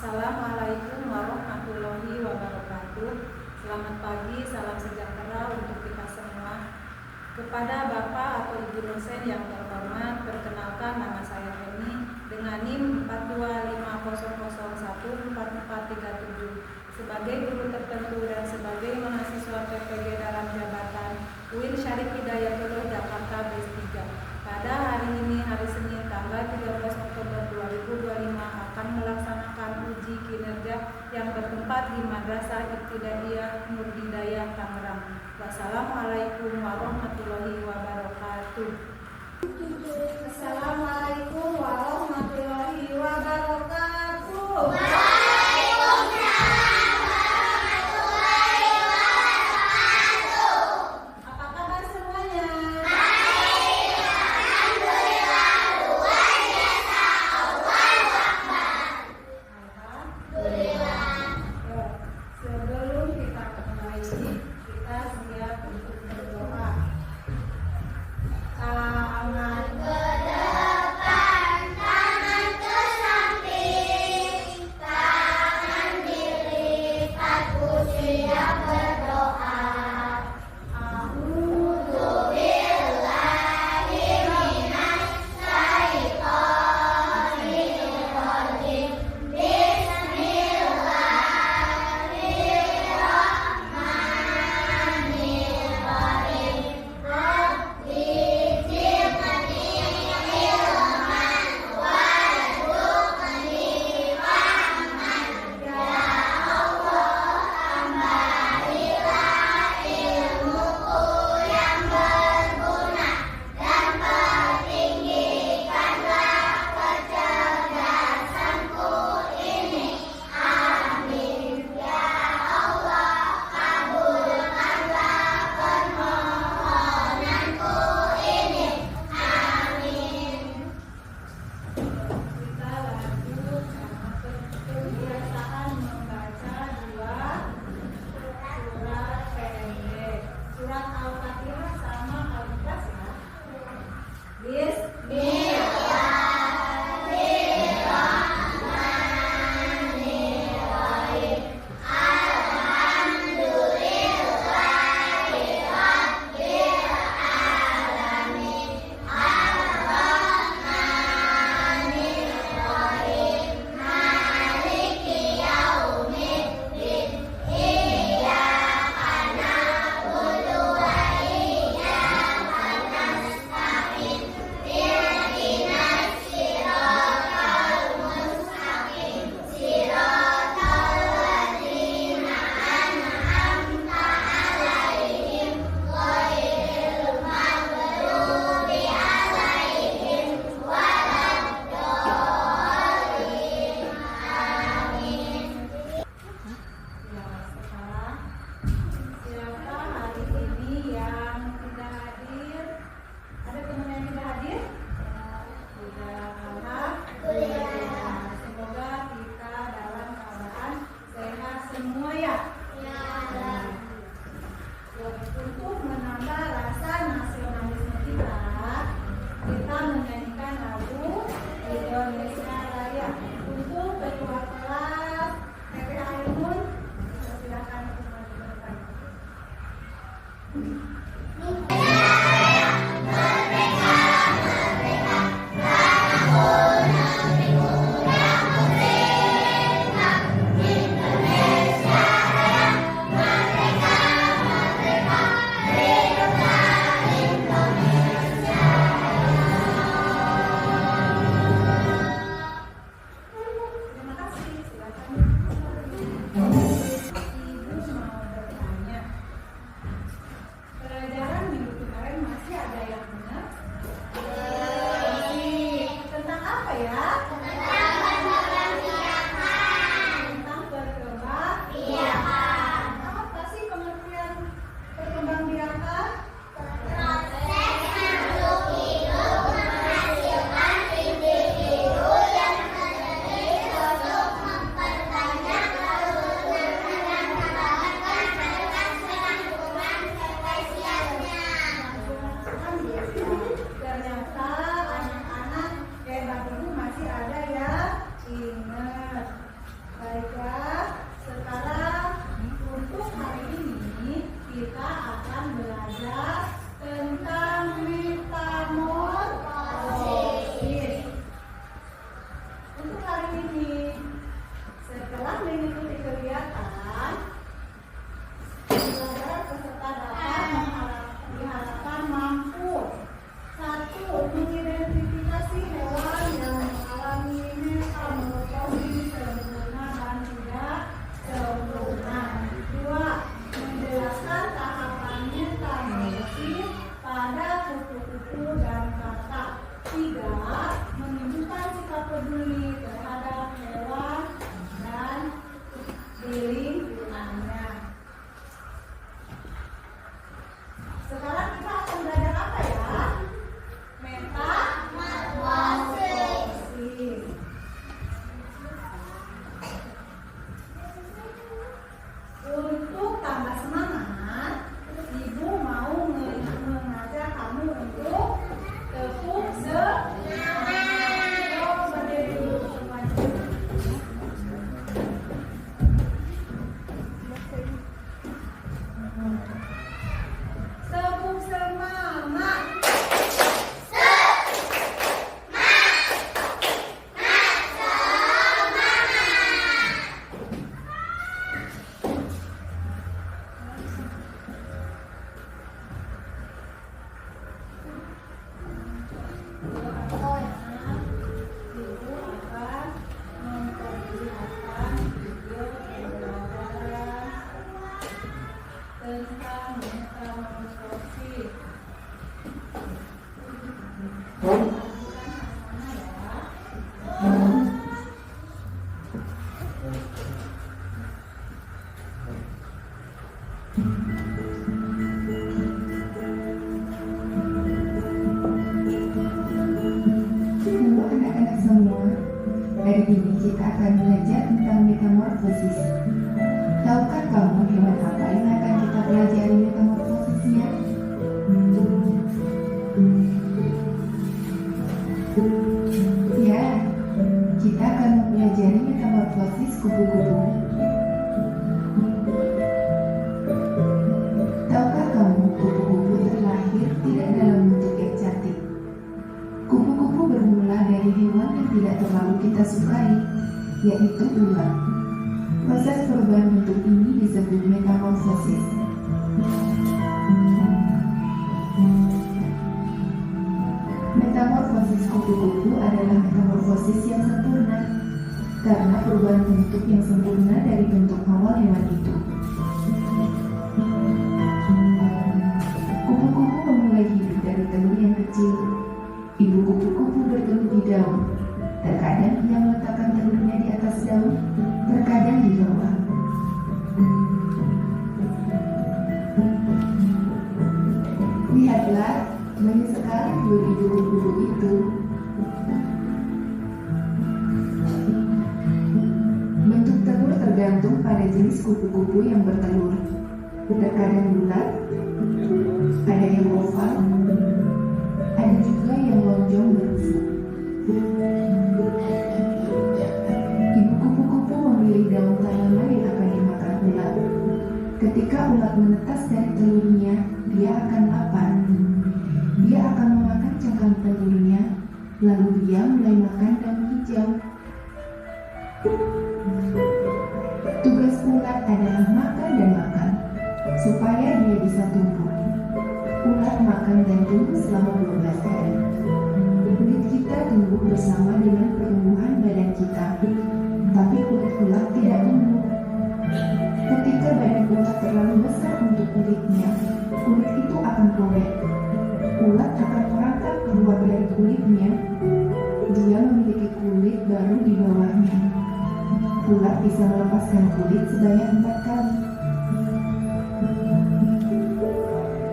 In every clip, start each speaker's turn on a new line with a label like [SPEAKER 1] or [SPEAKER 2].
[SPEAKER 1] Assalamualaikum warahmatullahi wabarakatuh. Selamat pagi, salam sejahtera untuk kita semua. Kepada Bapak atau Ibu dosen yang terhormat, perkenalkan nama saya Eni dengan NIM 42500014437 sebagai guru tertentu dan sebagai mahasiswa PPG dalam jabatan UIN Syarif Hidayatullah Jakarta B3. Pada hari ini, hari Senin, tanggal 13 Oktober 2025 akan melaksanakan uji kinerja yang bertempat di Madrasah Ibtidaiyah Nur Hidayah Tangerang. Wassalamualaikum warahmatullahi wabarakatuh. Assalamualaikum warahmatullahi wabarakatuh.
[SPEAKER 2] Tangan ke
[SPEAKER 1] kupu-kupu dan kakak. 3. Menunjukkan sikap peduli terhadap hewan dan di lingkungannya. Sekarang kita akan belajar apa ya? Metamorfosis. Untuk tambah semangat, Ibu mau mengajak kamu untuk tepuk semangat. Berdiri dulu semuanya. Tepuk semangat. Tentang metamorfosis.
[SPEAKER 2] Halo anak-anak semua, hari ini kita akan belajar tentang metamorfosis. Tahukah kamu hewan apa yang akan kita pelajari metamorfosisnya? Ya, kita akan mempelajari metamorfosis kupu-kupu. Tahukah kamu kupu-kupu terlahir tidak dalam bentuk yang cantik? Kupu-kupu bermula dari hewan yang tidak terlalu kita sukai, yaitu ular. Proses perubahan bentuk ini disebut metamorfosis. Metamorfosis kupu-kupu adalah metamorfosis yang sempurna, karena perubahan bentuk yang sempurna dari bentuk awal hewan itu. Kupu-kupu memulai hidup dari telur yang kecil. Ibu kupu-kupu bertelur di daun. Terkadang ia meletakkan telurnya di atas daun, terkadang di bawah. Lihatlah, banyak sekali telur ibu kupu-kupu itu. Bentuk telur tergantung pada jenis kupu-kupu yang bertelur. Terkadang bulat, ada yang oval, ada juga yang lonjong berufuk. Ibu kupu-kupu memilih daun tanaman yang akan dimakan ulat. Ketika ulat menetas dari telurnya, dia akan lapar. Dia akan memakan cangkang telurnya, lalu dia mulai makan daun hijau. Tugas ulat adalah makan dan makan, supaya dia bisa tumbuh. Ulat makan dan tumbuh selama 12 hari. Kulit kita tumbuh bersama dengan pertumbuhan badan kita, tapi kulit ulat tidak tumbuh. Ketika badan ulat terlalu besar untuk kulitnya, kulit itu akan robek. Ulat akan merangkak keluar dari kulitnya. Dia memiliki kulit baru di bawahnya. Ulat bisa melepaskan kulit sebanyak 4 kali.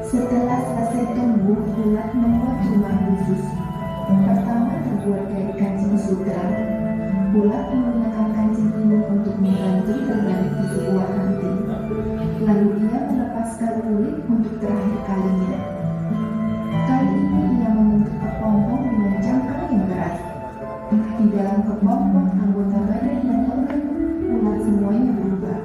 [SPEAKER 2] Setelah selesai tumbuh, ulat membuat rumah khusus. Pertama terbuat dari kancing sutra. Ulat menggunakan kancing ini untuk menggantung terbalik di sebuah ranting. Lalu ia melepaskan kulit untuk terakhir kalinya. Kali ini ia membentuk kepompong dengan cangkang yang berat. Di dalam kepompong, anggota badan dan organ ulat semuanya berubah.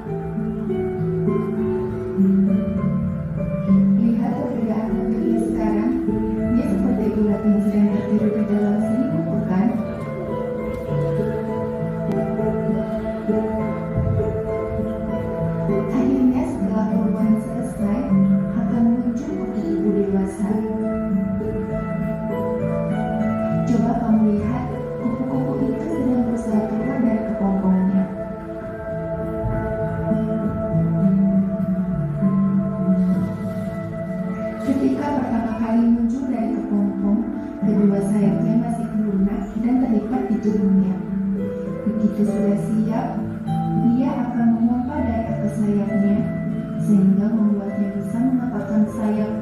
[SPEAKER 2] tubuhnya. Begitu sudah siap, dia akan memompa darah ke sayapnya sehingga membuatnya bisa mengepakkan sayap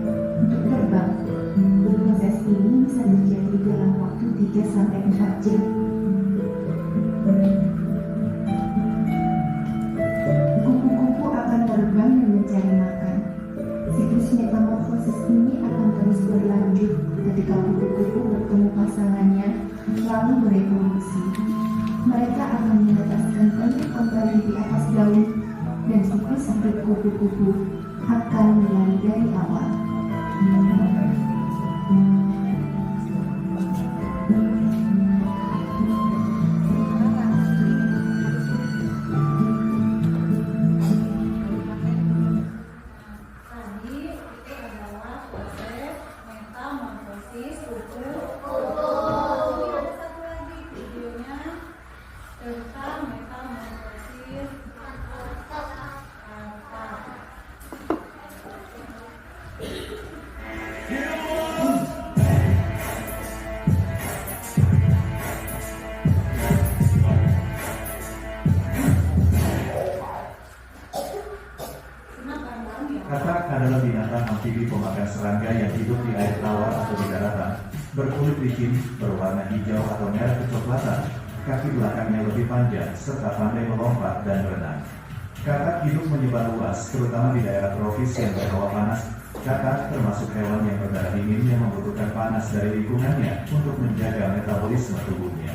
[SPEAKER 2] untuk terbang. Proses ini bisa terjadi dalam waktu 3-4 jam. Kupu-kupu akan terbang dan mencari makan. Siklus metamorfosis ini akan terus berlanjut ketika kupu-kupu bertemu pasangannya lalu berevolusi. Mereka akan menetaskan telur kembali di atas daun dan siklus hidup kupu-kupu akan mulai dari awal.
[SPEAKER 3] Katak adalah binatang amfibi pemakan serangga yang hidup di air tawar atau di daratan, berkulit licin, berwarna hijau atau merah kecoklatan, kaki belakangnya lebih panjang, serta pandai melompat dan berenang. Katak hidup menyebar luas, terutama di daerah tropis yang berhawa panas. Katak termasuk hewan yang berdarah dingin yang membutuhkan panas dari lingkungannya untuk menjaga metabolisme tubuhnya.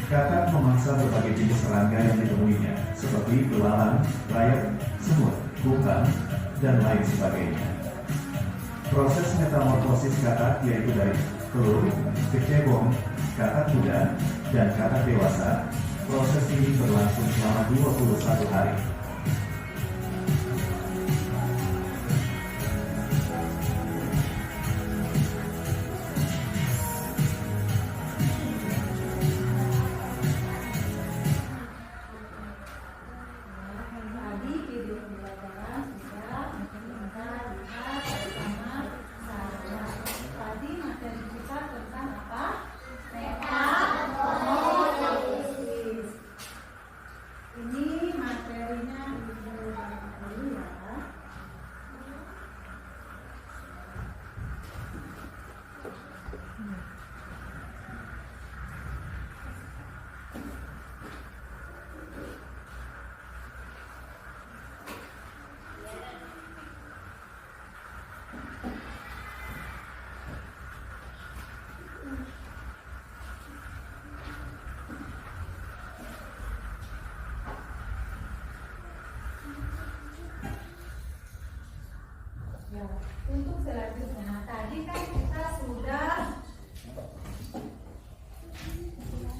[SPEAKER 3] Katak memangsa berbagai jenis serangga yang ditemuinya, seperti belalang, rayap, semut, kukang, dan lain sebagainya. Proses metamorfosis katak yaitu dari telur ke cebong, katak muda, dan katak dewasa. Proses ini berlangsung selama 21 hari.
[SPEAKER 1] Untuk selanjutnya, tadi kan kita sudah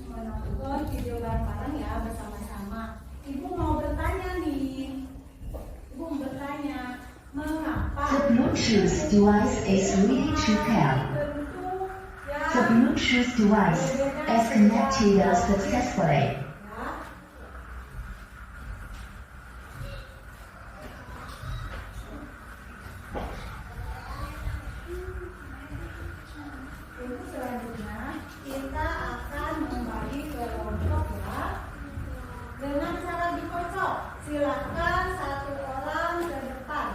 [SPEAKER 1] menonton video bareng ya bersama-sama. Ibu mau bertanya nih. Ibu mau bertanya, mengapa
[SPEAKER 4] The Bluetooth device is ready to pair. The Bluetooth device is connected successfully.
[SPEAKER 1] Untuk selanjutnya kita akan membagi kelompok ya dengan cara dikocok. Silakan satu orang ke depan.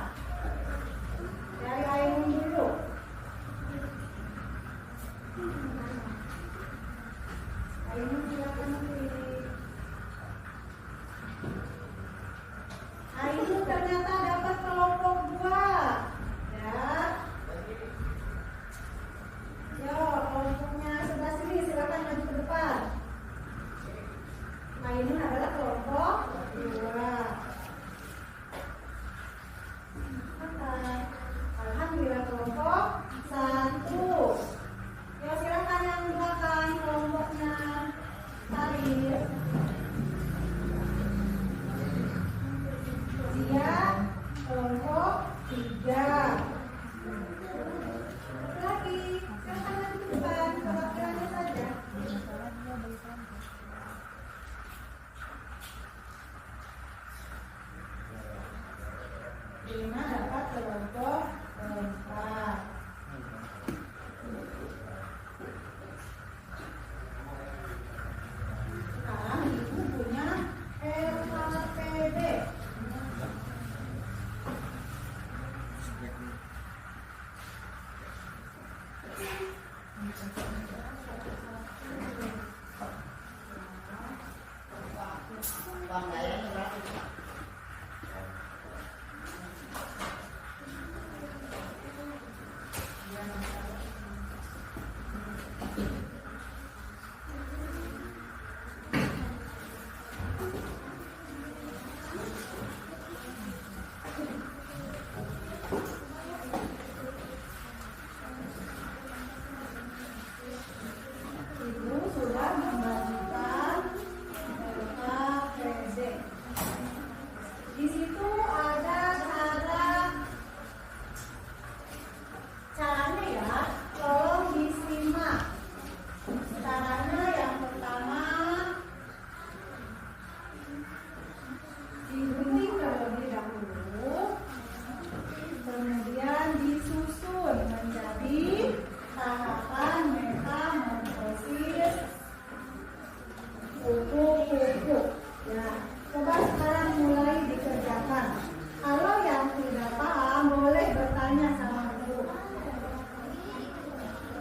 [SPEAKER 1] Dari Ainun dulu. Ainun silakan pilih. Ainun ternyata dapat kelompok 2. Ya. Yo, kelompoknya sebelah sini, silakan maju ke depan. Ainun adalah kelompok 2. Alhamdulillah kelompok 1. Yo, silakan Ibu sudah membagikan LKPZ. Di situ ada caranya ya, tolong disimak. Caranya yang pertama digunting terlebih dahulu, kemudian disusun menjadi tahapan metamorfosis kupu-kupu. Ya, coba sekarang mulai dikerjakan. Kalau yang tidak paham boleh bertanya sama guru.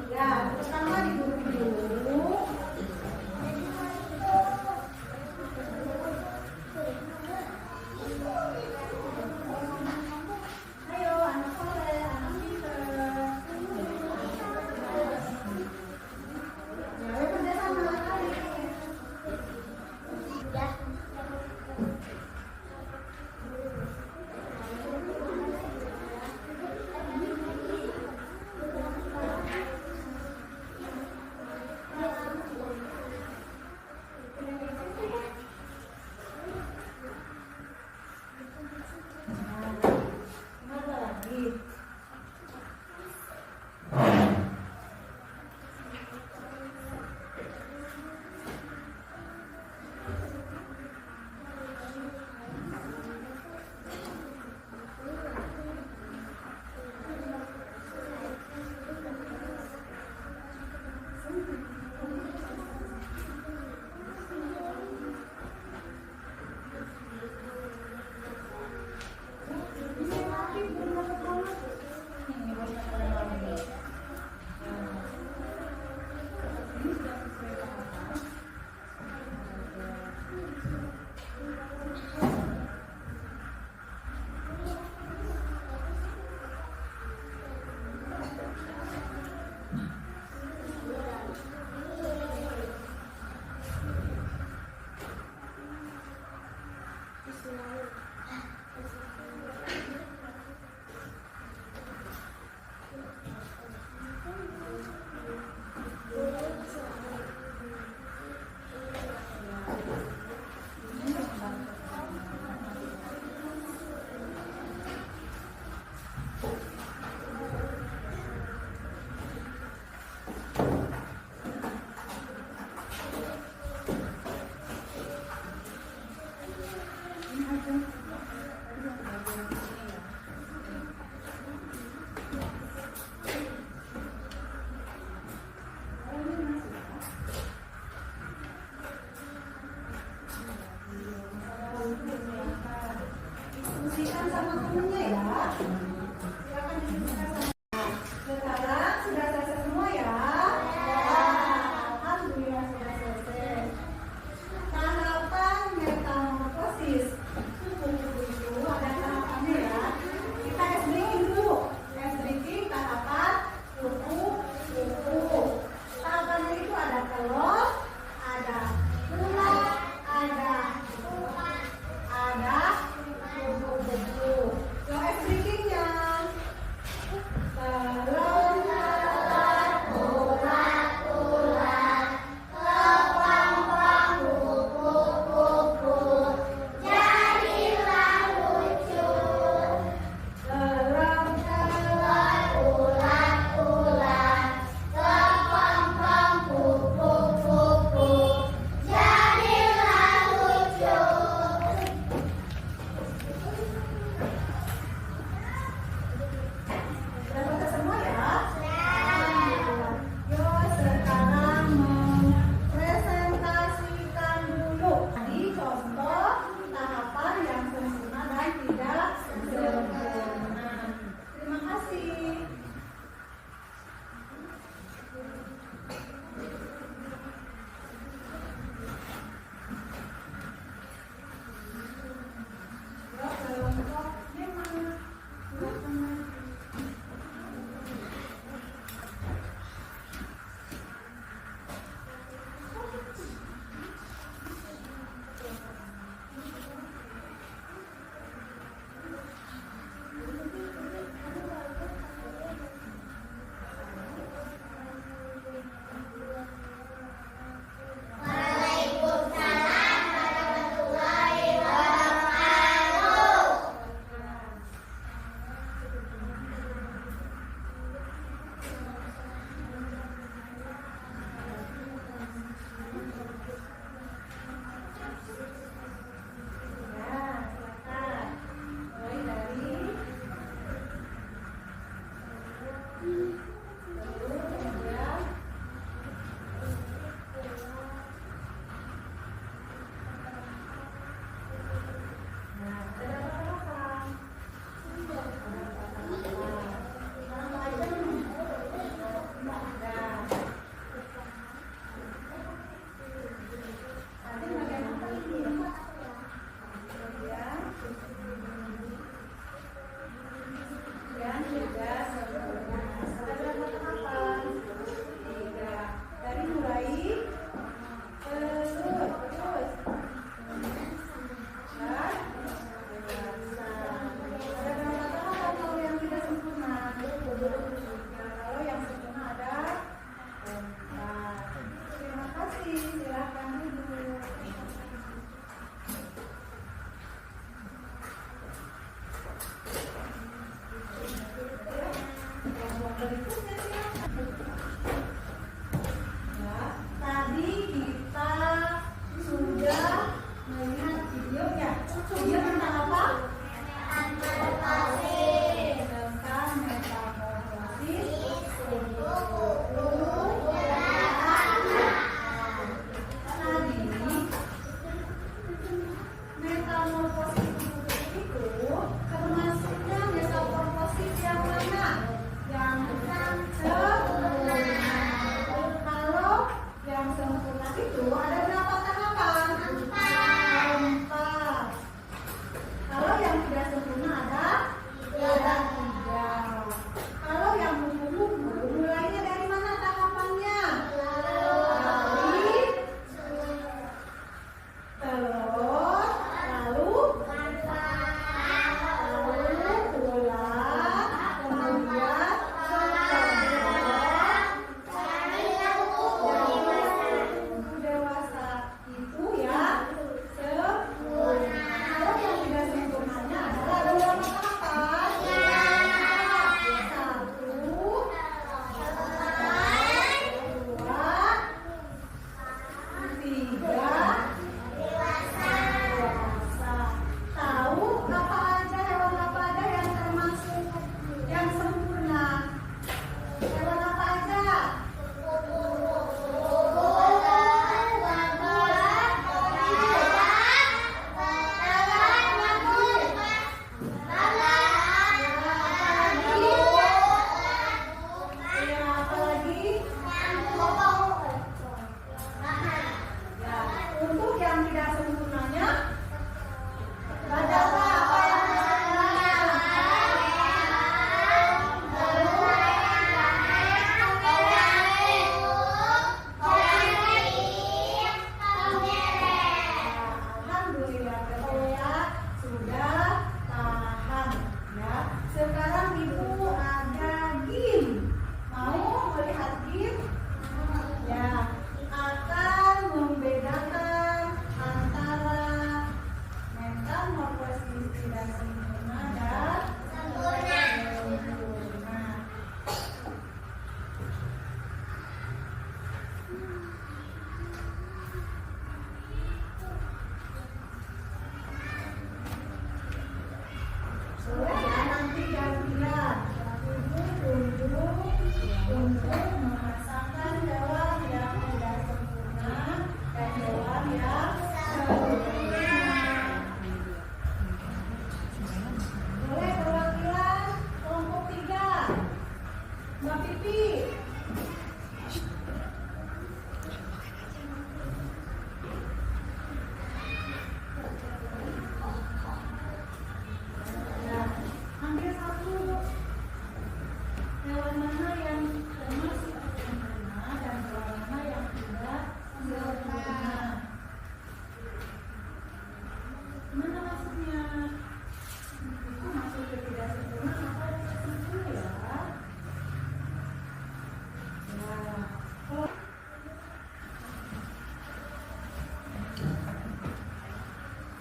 [SPEAKER 1] Ya, pertama digunting dulu. Ayo, anak soleh, anak pinter. Ya, ayo kerja sama kali. Ya. kasih, silakan duduk. Berikutnya silakan. Ya, tadi kita sudah melihat videonya. Video tentang apa? Tentang metamorfosis tadi metamorfosis itu termasuknya metamorfosis yang mana? Yang sempurna. Kalau yang sempurna itu ada berapa tahapan? 4. Kalau yang tidak sempurna ada 3. Kalau yang kupu-kupu mulainya dari mana tahapannya? Dari telur, lalu ulat, kemudian dewasa itu ya sempurna. Kalau yang tidak sempurnanya adalah ada berapa tahapan? 1, 2, 3. Tahu apa aja hewan apa aja yang termasuk yang sempurna? Hewan apa aja? Untuk yang tidak sempurnanya ada apa? Apa yang alhamdulillah ya sudah paham ya. Sekarang ibu ada game. Mau melihat game? Ya, akan membedakan antara metamorfosis tidak sempurna dan sempurna. Boleh ya nanti gantian. Ibu tunjuk untuk merasakan hewan yang tidak sempurna dan hewan yang sempurna. Boleh perwakilan kelompok 3. Mbak Pipi. Ya, ambil satu. Hewan mana yang termasuk sempurna dan hewan mana yang tidak sempurna? Mana masuknya? Itu masuk ke tidak sempurna atau sempurna ya? Ya. Oh.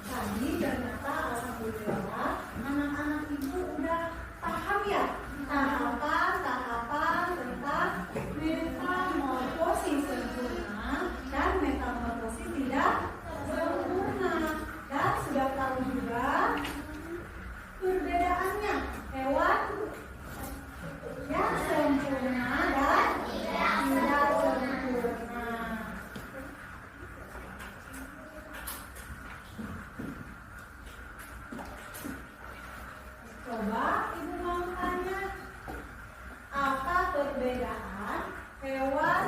[SPEAKER 1] Tadi ternyata alhamdulillah anak-anak ibu udah paham ya tahapan-tahapan tentang metamorfosis sempurna dan metamorfosis tidak sempurna, dan sudah tahu juga perbedaannya hewan yang sempurna dan tidak sempurna. Coba ibu mau tanya, apa perbedaan hewan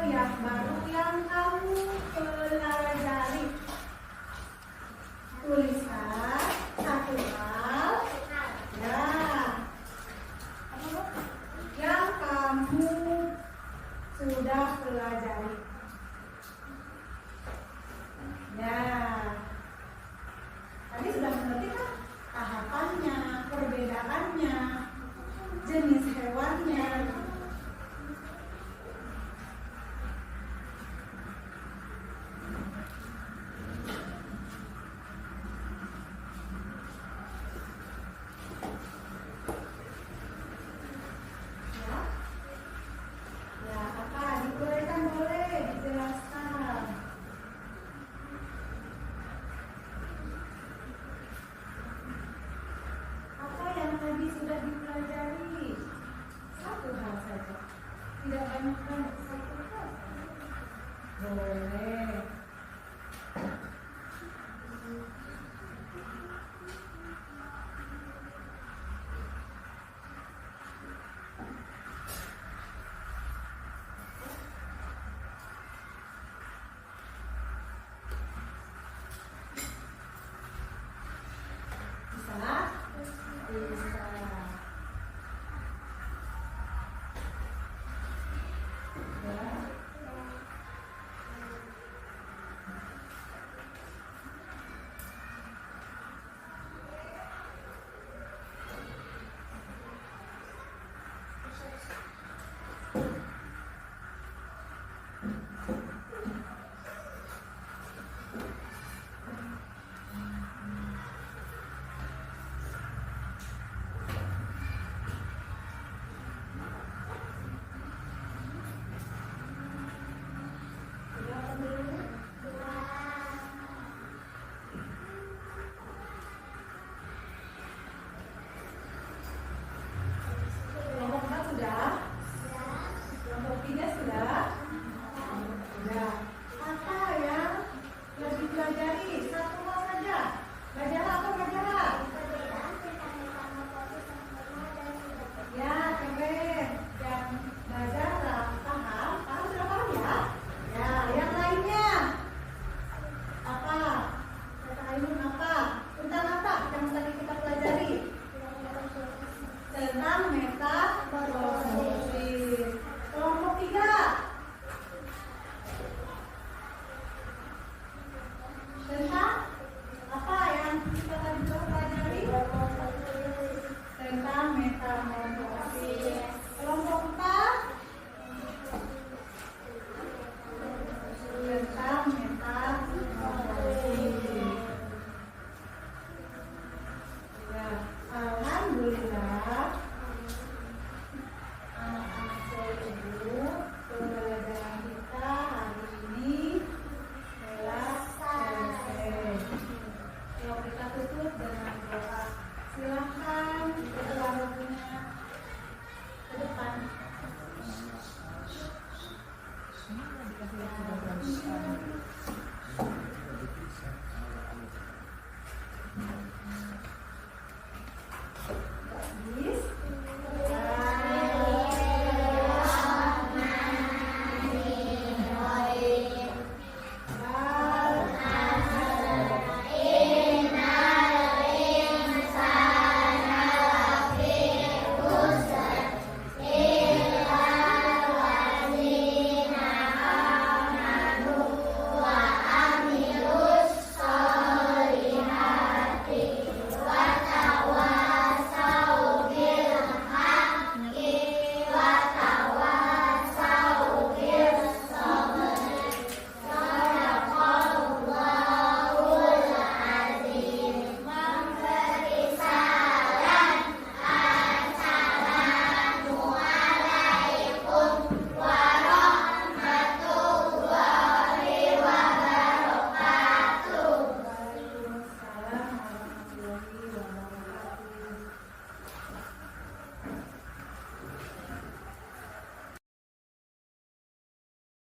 [SPEAKER 1] yang baru yang kamu pelajari? Tuliskan satu hal ya yang kamu sudah pelajari. Ya, tadi sudah mengerti kan tahapannya, perbedaannya, jenis hewannya. Ya, apa dibolehkan, boleh dijelaskan. Apa yang tadi sudah dipelajari? Satu hal saja, tidak banyak-banyak, satu hal saja. Boleh. Bisa? Bisa. Ya. Kelompok 4 sudah? Kelompok 3 sudah? Sudah. Apa yang dipelajari? Satu hal saja. Majalah apa majalah? Ya, keren. Yang majalah paham? Paham sudah paham ya? Ya, yang lainnya apa? Kata Ainun apa? Tentang apa yang tadi kita pelajari? Tentang metamorfosis. Kelompok 3 tentang apa yang kita tadi pelajari? Tentang metamorfosis. Kelompok 4 tentang metamorfosis. Ya, alhamdulillah. Anak-anak ibu, pembelajaran kita hari ini telah selesai. Yuk kita tutup dengan doa. Silahkan kedua rohnya ke depan. Dikasih